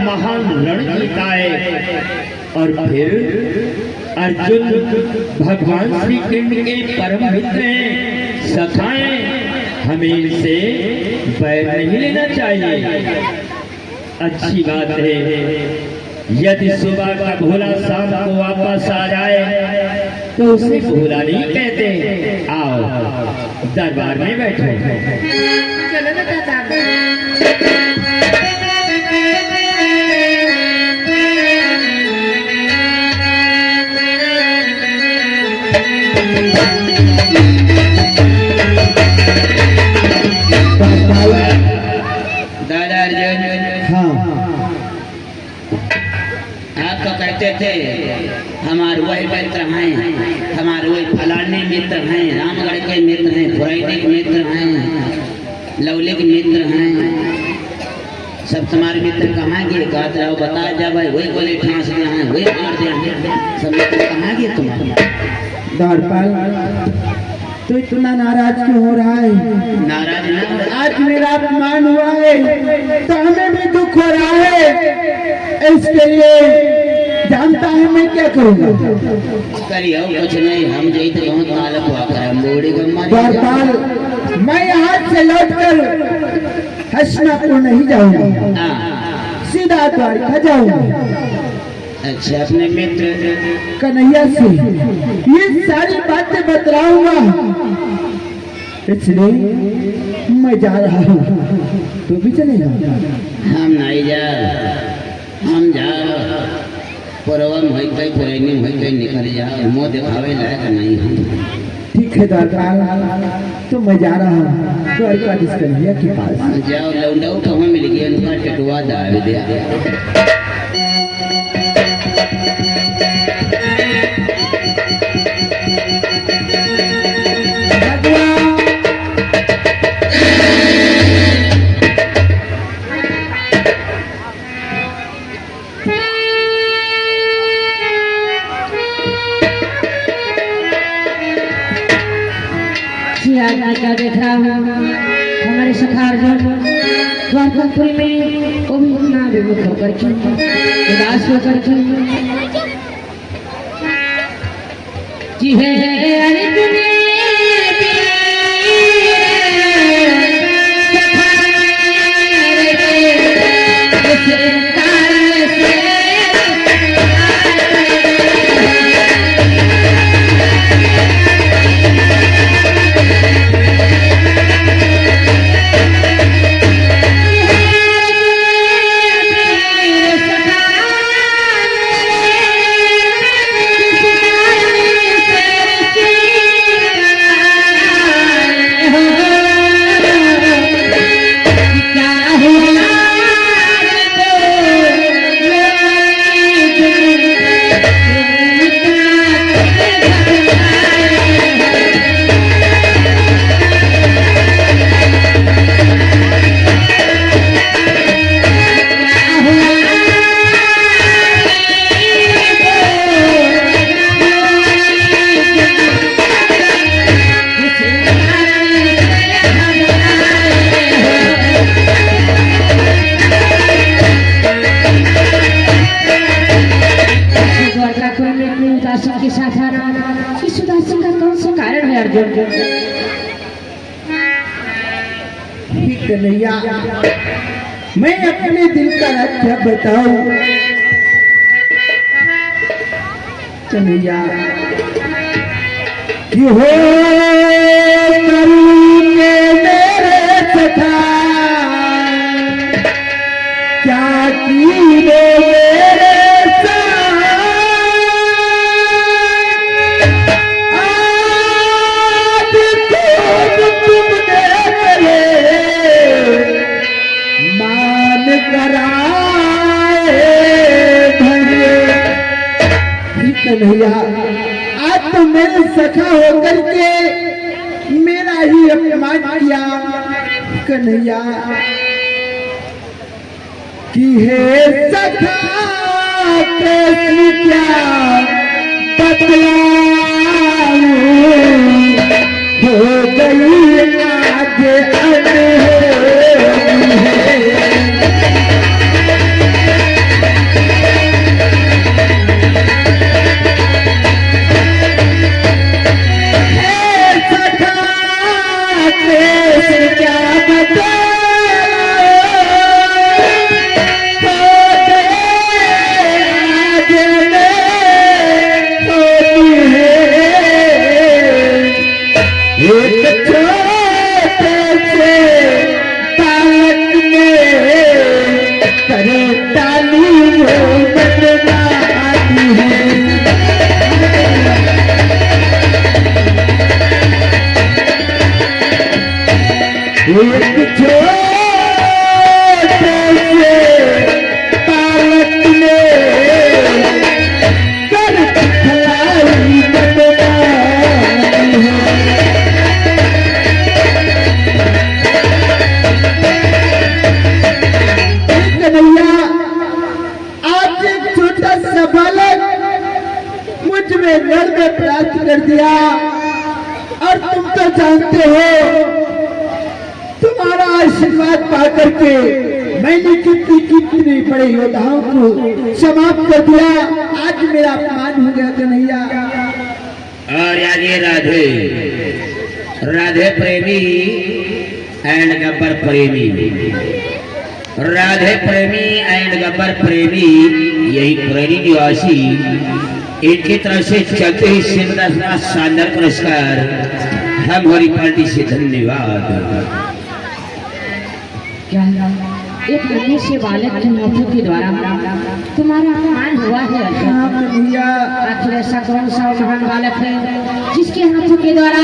महान रण जीताए और फिर अर्जुन भगवान श्री कृष्ण के परम मित्र हैं, सखा हैं, हमें इनसे बैर नहीं लेना चाहिए। अच्छी बात है, यदि सुबह का भोला शाम को वापस आ जाए तो उसे भोला नहीं कहते। आओ दरबार में बैठो। चलो ना दादा अर्जुन, हाँ आप तो कहते थे हमारे वही मित्र हैं, हमारे वही फलाने मित्र हैं, रामगढ़ के मित्र हैं, फुरैनी के मित्र हैं, लवली के मित्र हैं, सब तुम्हारे मित्र कहाँ गए? कहते रहो बता जा भाई, वही गोली ठांस दिया है, वही मार दिया है, सब मित्र कहाँ गए तुम्हारे? द्वारपाल, तो इतना नाराज क्यों हो रहा है? नाराज ना हो, आज मेरा अपमान हुआ है तो हमें भी दुख हो रहा है। इसके लिए जानता है मैं क्या करूँगा? करियो कुछ नहीं, हम जई तो बहुत मालक हुआ कर बूढ़ी गम्मा। द्वारपाल, मैं यहाँ से लौटकर हस्तिनापुर नहीं जाऊंगा, सीधा द्वारका जाऊंगा। अच्छा, अपने मित्र कन्हैया से ये सारी बातें बतलाऊंगा, इसलिए मैं जा रहा हूँ। तो भी चलेगा? हम नहीं जा, हम जा पुरवन होई कई पुरैनी होई कई निकल जा, मुँह दिखावे लायक नहीं हम। ठीक है द्वारपाल, तो मैं जा रहा हूँ द्वारकाधीश कन्हैया के पास। जाओ लौंडा तो हमें मिल गया, उनका टटुआ दाव दिया। क्या देख रहा हूँ हमारे सखा अर्जुन द्वारकापुरी में, वो भी इतना विमुख होकर के, उदास होकर के कि है अर्जुन के साथ आना, इस उदासी का कौन सा कारण है अर्जुन? कन्हैया, मैं अपने दिल का राज क्या बताऊं? कन्हैया, कि हो करूँगे मेरे सखा, क्या की मेरे कन्हैया, आज तो मेरे सखा होकर के मेरा ही अपमान किया। कन्हैया, कि हे सखा कैसी क्या बतलाऊं, हो गई आज अनहोनी है। डाली वो बदनामी है। एक छोटे से बालक ने कर दिखलाई बदनामी है। कन्हैया, आज एक छोटा सा बालक मुझ में घर में प्राप्त कर दिया, और तुम तो जानते हो तुम्हारा आशीर्वाद पा करके मैंने कितनी कितनी बड़े योद्धाओं को समाप्त कर दिया। आज मेरा अपमान हो गया कन्हैया। और आगे राधे राधे प्रेमी एंड गब्बर प्रेमी, राधे प्रेमी एंड गब्बर प्रेमी, यही पुरानी निवासी, इनकी तरफ से चलते ही शिवदास शानदार पुरस्कार हमारी पार्टी से धन्यवाद। क्या एक नन्हे से बालक के हाथों के द्वारा तुम्हारा अपमान हुआ है अर्जुन? हाँ कन्हैया, आखिर ऐसा कौन सा महान बालक है जिसके हाथों के द्वारा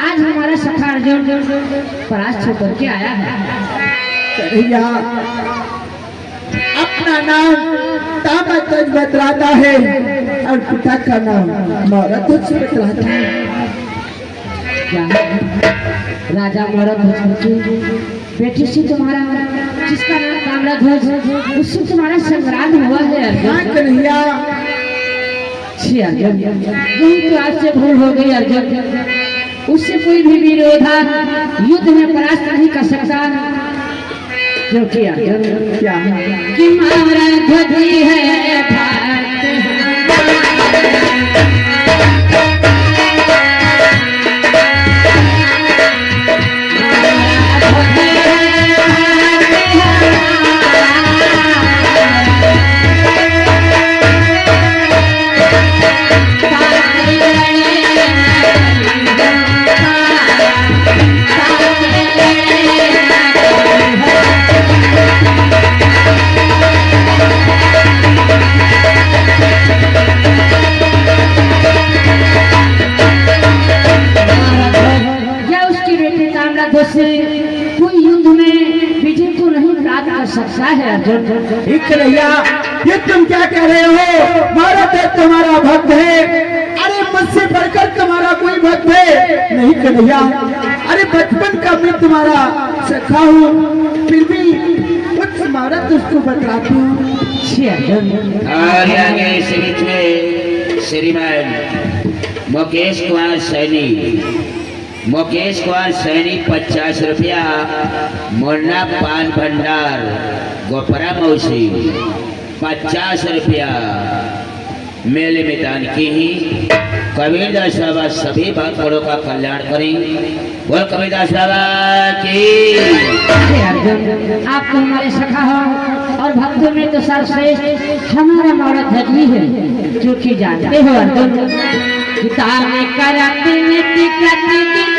आज हमारा सखा अर्जुन परास्त होकर के आया है? कन्हैया, अपना नाम ताबा तज बतलाता है और पिता का नाम मौरा तुझ बतलाता है। क्या राजा मौरा ध्वज की बेटी से तुम्हारा, जिसका नाम ताम्रा ध्वज, उससे तुम्हारा संग्राम हुआ है अर्जुन? हाँ कन्हैया, छी अर्जुन, यही तो आज से भूल हो गई अर्जुन। उससे कोई भी वीर योद्धा युद्ध में परास्त नहीं कर सकता, क्योंकि अर्जुन क्या कि हमारा ध्वज है भारत से कोई युद्ध में विजय को नहीं प्राप्त कर सकता है अर्जुन। ठीक कन्हैया, ये तुम क्या कह रहे हो? मारा तो तुम्हारा भक्त है, अरे मुझसे बढ़कर तुम्हारा कोई भक्त है नहीं कन्हैया। अरे बचपन का मैं तुम्हारा सखा हूँ, फिर भी कुछ मारा तो उसको बतलाती हूँ। और आगे इस बीच में श्रीमान मुकेश कुमार सैनी, मुकेश कुमार सैनी 50 रुपया, मुन्ना पान भंडार गोपरा मौसी 50 रुपया मेले में दान की ही। कबीरदास बाबा सभी भक्तों का कल्याण करें। बोल कबीरदास बाबा की। आप तो हमारे सखा हो और भक्तों में तो सर्वश्रेष्ठ हमारा मौरा ध्वज ही है, क्योंकि जानते हो अर्जुन में करती नीति प्रतिदिन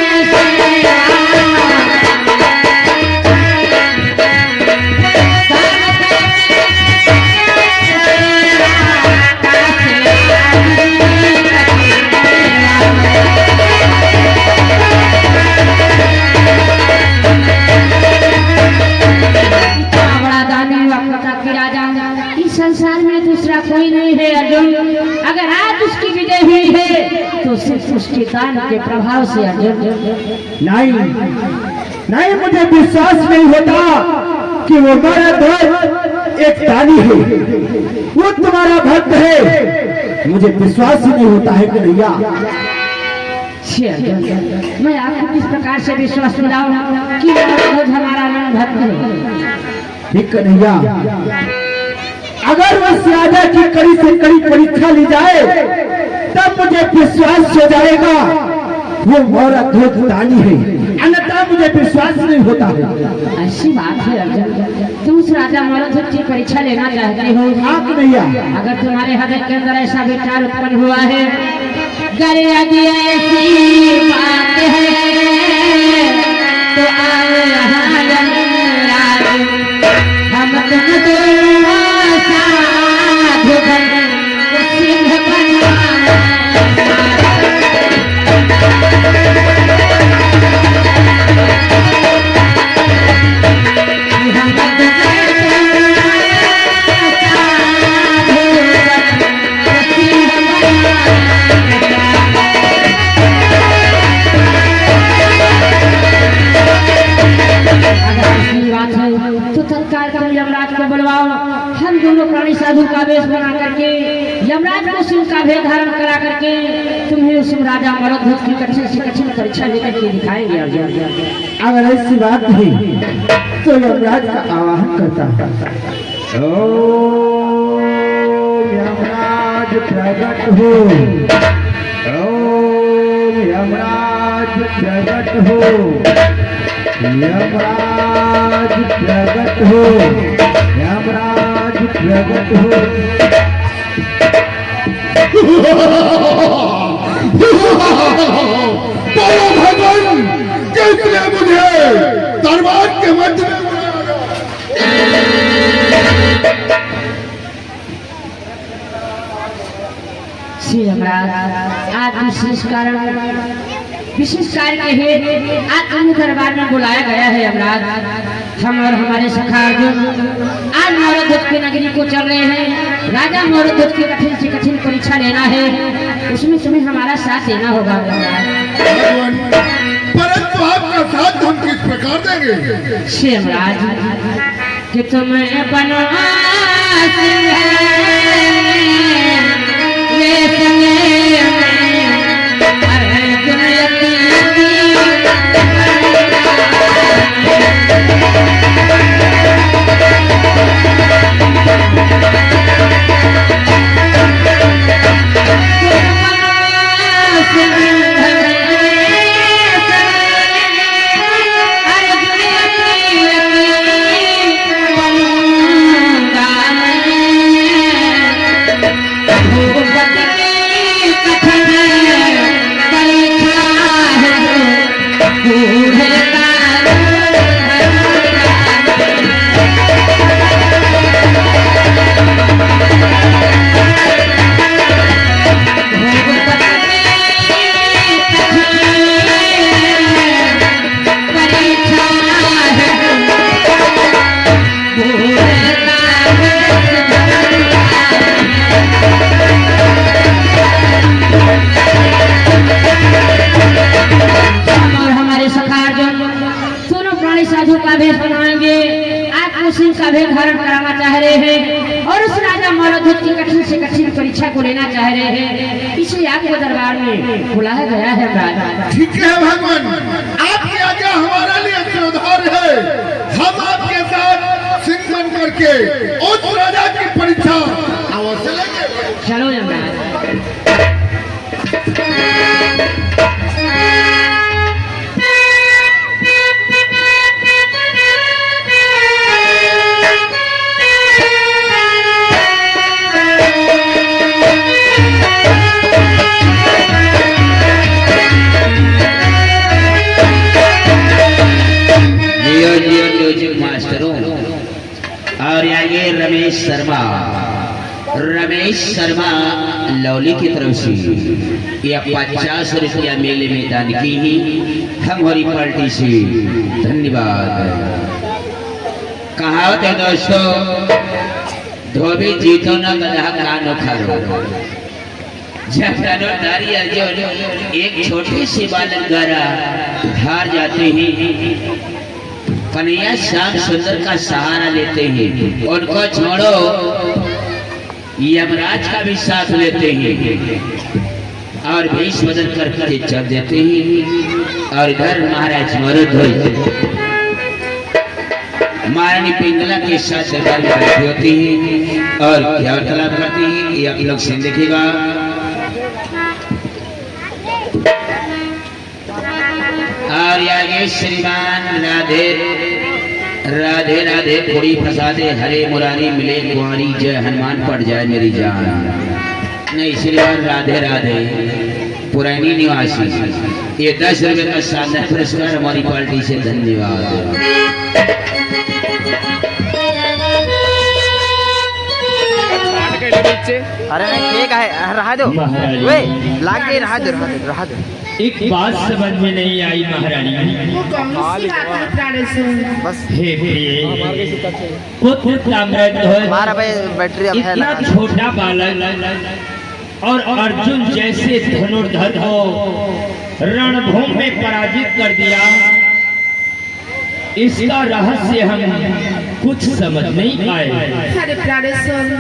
संसार में दूसरा कोई नहीं है अर्जुन। अगर आज उसकी विजय हुई है तो सिर्फ उसके दान के प्रभाव से अर्जुन। नहीं नहीं, मुझे विश्वास नहीं होता कि वो मेरा ध्वज एक दानी है, वो तुम्हारा भक्त है। मुझे विश्वास ही नहीं होता है कन्हैया। मैं आपको किस प्रकार से विश्वास दिलाऊं कि हमारा नाम भक्त है? ठीक कन्हैया, अगर उस राजा की कड़ी से कड़ी परीक्षा ली जाए तब मुझे विश्वास हो जाएगा वो मौरा ध्वज दानी है, अन्यथा मुझे विश्वास नहीं होता है। ऐसी बात है अर्जुन, तुम उस राजा मौरा ध्वज की परीक्षा लेना चाहते हो? हाँ कन्हैया, अगर तुम्हारे हृदय के अंदर ऐसा विचार उत्पन्न हुआ है, अगर यदि ऐसी बात है तो आओ यहाँ हम तुम दोनों प्राणी साधु का वेश बना करके यमराज को सिंह का भेद धारण करा करके तुम्हें उस राजा मरध्वज की कठिन से कठिन परीक्षा लेकर के दिखाएंगे अर्जुन। अगर ऐसी बात नहीं तो यमराज का आवाहन करता। ओम यमराज प्रकट हो, ओम यमराज प्रकट हो, यमराज प्रकट हो, यमराज प्रकट हो। बोलो भगवान, किसने मुझे दरबार के मध्य में श्री यमराज, आज विशेष कार्य के हेतु आज तुम्हें दरबार में बुलाया गया है यमराज। हम और हमारे सखा अर्जुन आज मौर्यध्वज की नगरी को चल रहे हैं। राजा मौर्यध्वज की कठिन से कठिन परीक्षा लेना है, उसमें तुम्हें हमारा साथ देना होगा भगवान, परंतु आपका साथ हम किस प्रकार देंगे? श्री यमराज, कि तुम्हें साधु का भेष बनाएंगे, आपको सिंह का भेष धारण कराना चाह रहे हैं और उस राजा मौर्यध्वज की कठिन से कठिन परीक्षा को लेना चाह रहे हैं। इसलिए आपको दरबार में बुलाया गया है राजा। ठीक है भगवान, आपकी आज्ञा हमारा लिए श्रद्धार है। हम आपके साथ सिंह बन करके उस राजा की परीक्षा अवश्य लेंगे। चलो यमराज। और आगे रमेश शर्मा लवली की तरफ से यह 50 रुपया मेले में दान की ही हमारी पार्टी से धन्यवाद। कहावत है दोस्तों, धोबी जीतो न गधा कानो खारो। जब धनुर्धारी अर्जुन एक छोटे से बालक द्वारा हार जाते हैं, कन्हैया श्याम सुंदर का सहारा लेते हैं, उनको छोड़ो यमराज का भी साथ लेते हैं और भेष बदल करके चल देते हैं। और इधर महाराज मरध्वज महारानी पिंगला के साथ दरबार में बैठी होती है और क्या वार्तालाप करती है, ये आप लोग से देखेगा। और आगे श्रीमान राधे राधे पूरी प्रसादे हरे मुरारी मिले कुंवारी, जय हनुमान पड़ जाए मेरी जान। नहीं श्रीमान राधे राधे पुरानी निवासी, ये 10 रुपए का शानदार पुरस्कार हमारी पार्टी से धन्यवाद। अरे नहीं ठीक है, रहा दो वे लाग के रहा दो। एक बात समझ में नहीं आई महारानी, बस हे प्रिय पुत्र ताम्रध्वज, हमारा भाई बैटरी अब है इतना छोटा बालक और अर्जुन जैसे धनुर्धर को रणभूमि में पराजित कर दिया। इसका रहस्य हम कुछ समझ नहीं आए। अरे प्यारे स्वामी,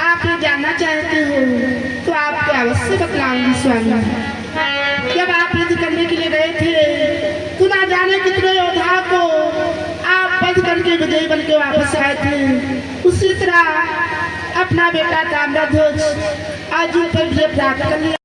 आप ये जानना चाहते हो तो आपको अवश्य बतलाऊंगी स्वामी। जब आप युद्ध करने के लिए गए थे तो ना जाने कितने योद्धा को आप बंद करके विजयी बन के वापस आए थे। उसी तरह अपना बेटा ताम्रध्वज अर्जुन पर विजय प्राप्त कर लिया।